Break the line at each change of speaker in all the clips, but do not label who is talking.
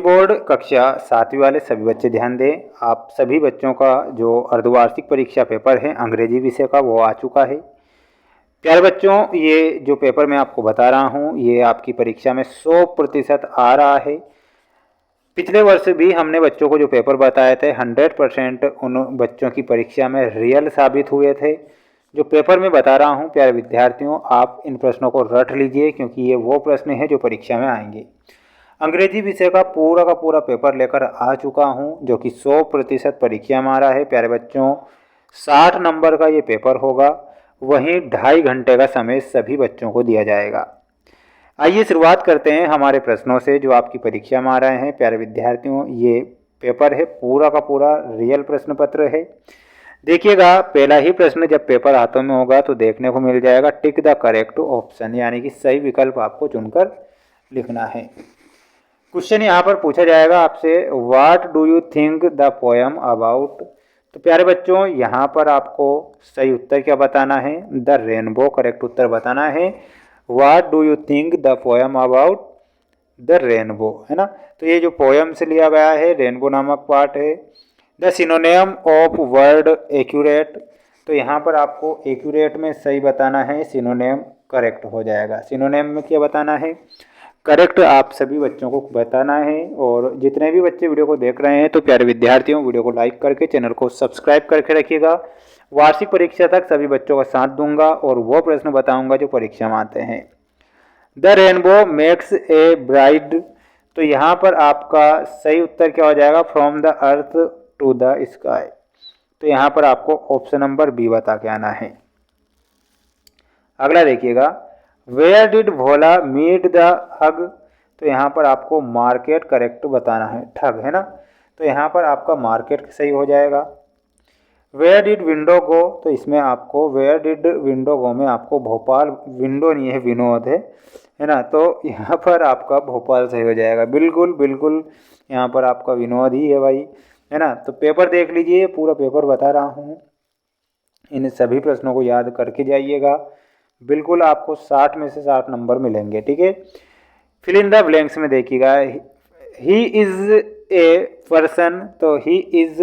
Board कक्षा 7वीं वाले सभी बच्चे ध्यान दें। आप सभी बच्चों का जो अर्धवार्षिक परीक्षा पेपर है अंग्रेजी विषय का वो आ चुका है। प्यारे बच्चों, ये जो पेपर मैं आपको बता रहा हूँ ये आपकी परीक्षा में 100% आ रहा है। पिछले वर्ष भी हमने बच्चों को जो पेपर बताए थे 100% उन बच्चों की परीक्षा में रियल साबित हुए थे। जो पेपर मैं बता रहा हूँ प्यारे विद्यार्थियों, आप इन प्रश्नों को रट लीजिए क्योंकि ये वो प्रश्न है जो परीक्षा में आएंगे। अंग्रेजी विषय का पूरा पेपर लेकर आ चुका हूँ जो कि 100% परीक्षा में आ रहा है। प्यारे बच्चों, 60 नंबर का ये पेपर होगा, वहीं 2.5 घंटे का समय सभी बच्चों को दिया जाएगा। आइए शुरुआत करते हैं हमारे प्रश्नों से जो आपकी परीक्षा में आ रहे हैं। प्यारे विद्यार्थियों, ये पेपर है पूरा का पूरा रियल प्रश्न पत्र है। देखिएगा, पहला ही प्रश्न जब पेपर हाथों में होगा तो देखने को मिल जाएगा टिक द करेक्ट ऑप्शन, यानी कि सही विकल्प आपको चुनकर लिखना है। क्वेश्चन यहाँ पर पूछा जाएगा आपसे, what do you think the poem about. तो प्यारे बच्चों, यहाँ पर आपको सही उत्तर क्या बताना है, द रेनबो करेक्ट उत्तर बताना है। What do you think the poem about the rainbow, है ना। तो ये जो पोएम से लिया गया है रेनबो नामक पार्ट है। The synonym of word accurate, तो यहाँ पर आपको एक्यूरेट में सही बताना है, सिनोनिम करेक्ट हो जाएगा। सिनोनिम में क्या बताना है, करेक्ट आप सभी बच्चों को बताना है। और जितने भी बच्चे वीडियो को देख रहे हैं तो प्यारे विद्यार्थियों, वीडियो को लाइक करके चैनल को सब्सक्राइब करके रखिएगा। वार्षिक परीक्षा तक सभी बच्चों का साथ दूंगा और वो प्रश्न बताऊंगा जो परीक्षा में आते हैं। The rainbow makes a bride, तो यहाँ पर आपका सही उत्तर क्या हो जाएगा, from the earth to the sky. तो यहाँ पर आपको ऑप्शन नंबर बी बता के आना है। अगला देखिएगा, where did Bhola meet the hug, तो यहाँ पर आपको मार्केट करेक्ट बताना है, ठग है ना। तो यहाँ पर आपका मार्केट सही हो जाएगा। वेयर डिड विंडो गो, तो इसमें आपको वेयर डिड विंडो गो में आपको भोपाल, विंडो नहीं है विनोद है ना। तो यहाँ पर आपका भोपाल सही हो जाएगा। बिल्कुल बिल्कुल यहाँ पर आपका विनोद ही है भाई, है ना। तो पेपर देख लीजिए, पूरा पेपर बता रहा हूँ, इन सभी प्रश्नों को याद करके जाइएगा। बिल्कुल आपको 60 में से 60 नंबर मिलेंगे, ठीक है। फिल इन द ब्लैंक्स में देखिएगा, ही इज़ ए पर्सन, तो ही इज़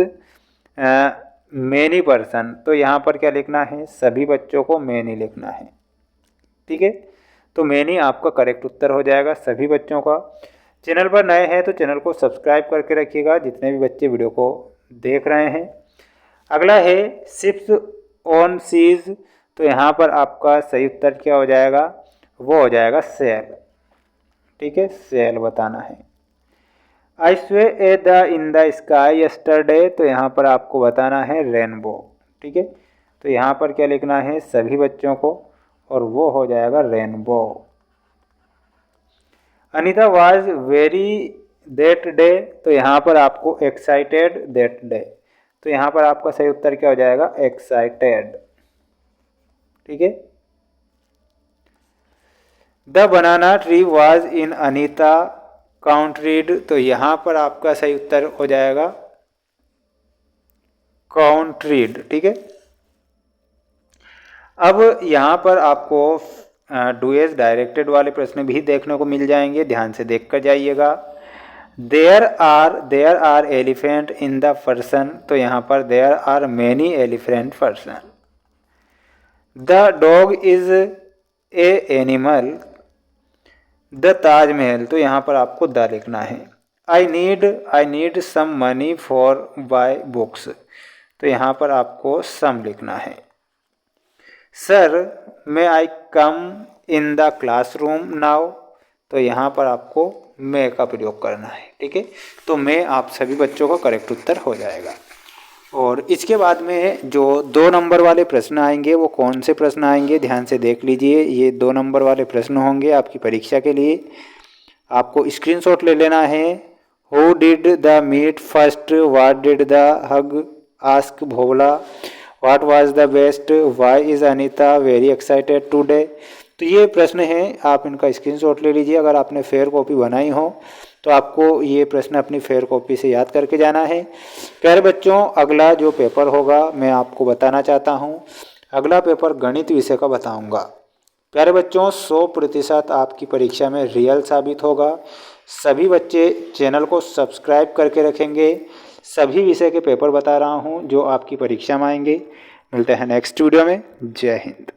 मैनी पर्सन, तो यहाँ पर क्या लिखना है, सभी बच्चों को मैनी लिखना है, ठीक है। तो मैनी आपका करेक्ट उत्तर हो जाएगा सभी बच्चों का। चैनल पर नए हैं तो चैनल को सब्सक्राइब करके रखिएगा जितने भी बच्चे वीडियो को देख रहे हैं। अगला है शिप्स ऑन सीज, तो यहाँ पर आपका सही उत्तर क्या हो जाएगा, वो हो जाएगा सेल, ठीक है, सेल बताना है। I saw a the in the sky yesterday, तो यहाँ पर आपको बताना है रेनबो, ठीक है। तो यहाँ पर क्या लिखना है सभी बच्चों को, और वो हो जाएगा rainbow. Anita was very that day, तो यहाँ पर आपको एक्साइटेड दैट डे, तो यहाँ पर आपका सही उत्तर क्या हो जाएगा, एक्साइटेड, ठीक है। The banana tree was in Anita courtyard, तो यहाँ पर आपका सही उत्तर हो जाएगा काउंट्रीड, ठीक है। अब यहाँ पर आपको डू एज डायरेक्टेड वाले प्रश्न भी देखने को मिल जाएंगे, ध्यान से देख कर जाइएगा। There are elephant in the person, तो यहाँ पर there are many elephant person. The dog is a animal, the Taj Mahal, तो यहाँ पर आपको द लिखना है। I need some money for buy books, तो यहाँ पर आपको सम लिखना है। Sir may I come in the classroom now, तो यहाँ पर आपको मे का प्रयोग करना है, ठीक है। तो मे आप सभी बच्चों का करेक्ट उत्तर हो जाएगा। और इसके बाद में जो 2 नंबर वाले प्रश्न आएंगे वो कौन से प्रश्न आएंगे, ध्यान से देख लीजिए। ये 2 नंबर वाले प्रश्न होंगे आपकी परीक्षा के लिए, आपको स्क्रीनशॉट ले लेना है। Who did the meet first, what did the hug ask Bhola, what was the best, why is Anita very excited today. तो ये प्रश्न हैं, आप इनका स्क्रीनशॉट ले लीजिए। अगर आपने फेयर कॉपी बनाई हो तो आपको ये प्रश्न अपनी फेयर कॉपी से याद करके जाना है। प्यारे बच्चों, अगला जो पेपर होगा मैं आपको बताना चाहता हूँ, अगला पेपर गणित विषय का बताऊँगा। प्यारे बच्चों, 100% आपकी परीक्षा में रियल साबित होगा। सभी बच्चे चैनल को सब्सक्राइब करके रखेंगे। सभी विषय के पेपर बता रहा हूँ जो आपकी परीक्षा में आएंगे। मिलते हैं नेक्स्ट वीडियो में। जय हिंद।